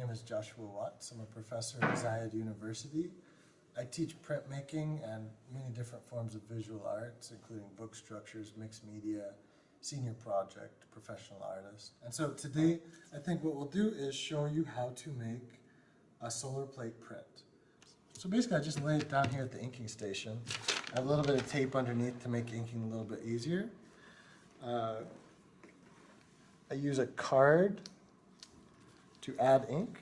My name is Joshua Watts. I'm a professor at Zayed University. I teach printmaking and many different forms of visual arts, including book structures, mixed media, senior project, professional artist. And so today, I think what we'll do is show you how to make a solar plate print. So basically, I just lay it down here at the inking station. I have a little bit of tape underneath to make inking a little bit easier. I use a card to add ink.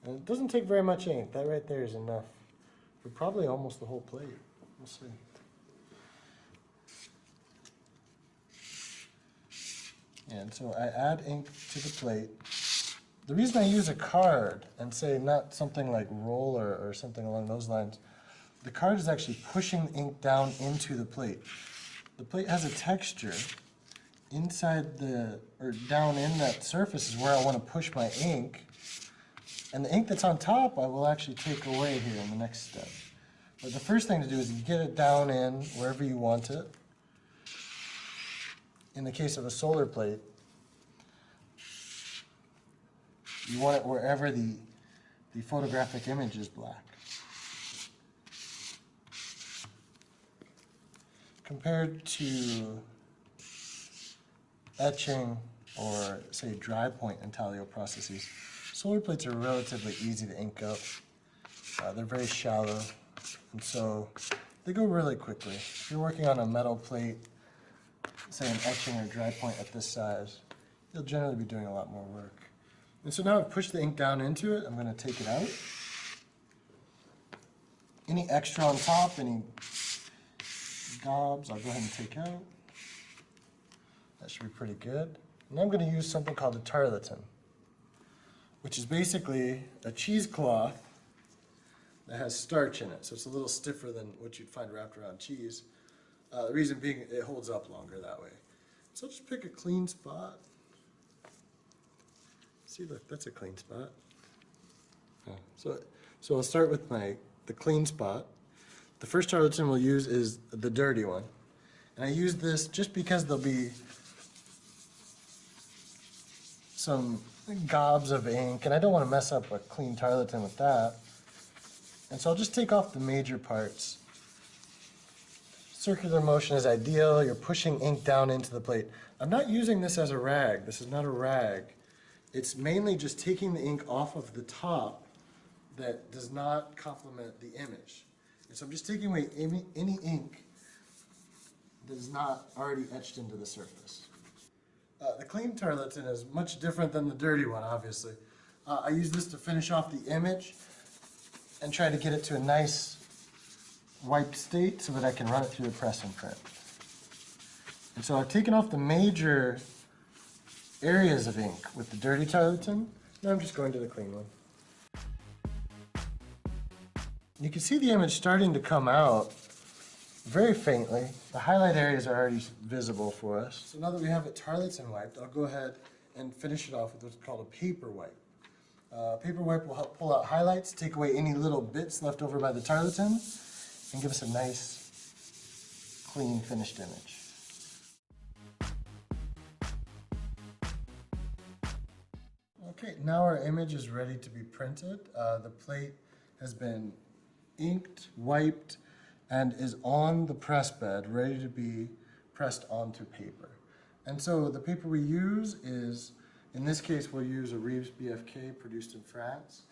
And it doesn't take very much ink. That right there is enough for probably almost the whole plate. We'll see. And so I add ink to the plate. The reason I use a card and say not something like roller or something along those lines, the card is actually pushing the ink down into the plate. The plate has a texture. Inside or down in that surface is where I want to push my ink. And the ink that's on top I will actually take away here in the next step. But the first thing to do is get it down in wherever you want it. In the case of a solar plate, you want it wherever the photographic image is black. Compared to etching or, say, dry point intaglio processes, solar plates are relatively easy to ink up. They're very shallow, and so they go really quickly. If you're working on a metal plate, say an etching or dry point at this size, you'll generally be doing a lot more work. And so now I've pushed the ink down into it, I'm going to take it out. Any extra on top, any gobs, I'll go ahead and take out. That should be pretty good. And I'm going to use something called a tarlatan, which is basically a cheesecloth that has starch in it. So it's a little stiffer than what you'd find wrapped around cheese. The reason being it holds up longer that way. So I'll just pick a clean spot. See, look, that's a clean spot. Yeah. So I'll start with the clean spot. The first tarlatan we'll use is the dirty one. And I use this just because there'll be some gobs of ink, and I don't want to mess up a clean tarlatan with that. And so I'll just take off the major parts. Circular motion is ideal. You're pushing ink down into the plate. I'm not using this as a rag. This is not a rag. It's mainly just taking the ink off of the top that does not complement the image. And so I'm just taking away any ink that is not already etched into the surface. The clean tarlatan is much different than the dirty one, obviously. I use this to finish off the image and try to get it to a nice wiped state so that I can run it through the press and print. And so I've taken off the major areas of ink with the dirty tarlatan. Now I'm just going to the clean one. You can see the image starting to come out very faintly. The highlight areas are already visible for us. So now that we have it tarlatan wiped, I'll go ahead and finish it off with what's called a paper wipe. Paper wipe will help pull out highlights, take away any little bits left over by the tarlatan, and give us a nice, clean, finished image. Okay, now our image is ready to be printed. The plate has been inked, wiped, and is on the press bed, ready to be pressed onto paper. And so the paper we use is, in this case, we'll use a Reeves BFK produced in France.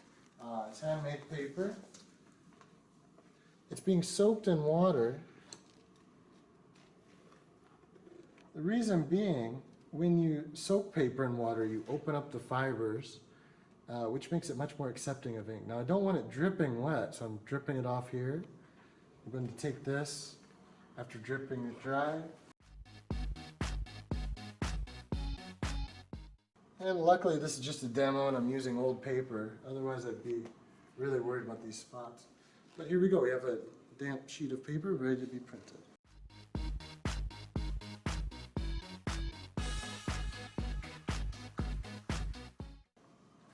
It's handmade paper. It's being soaked in water. The reason being, when you soak paper in water, you open up the fibers, which makes it much more accepting of ink. Now, I don't want it dripping wet, so I'm dripping it off here. I'm going to take this after dripping it dry. And luckily this is just a demo and I'm using old paper. Otherwise I'd be really worried about these spots. But here we go. We have a damp sheet of paper ready to be printed.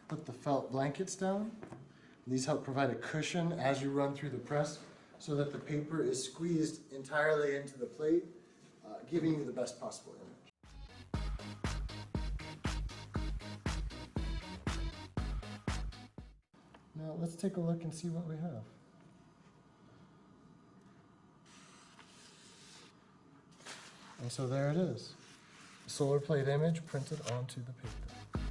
Put the felt blankets down. These help provide a cushion as you run through the press so that the paper is squeezed entirely into the plate, giving you the best possible image. let's take a look and see what we have. And so there it is. The solar plate image printed onto the paper.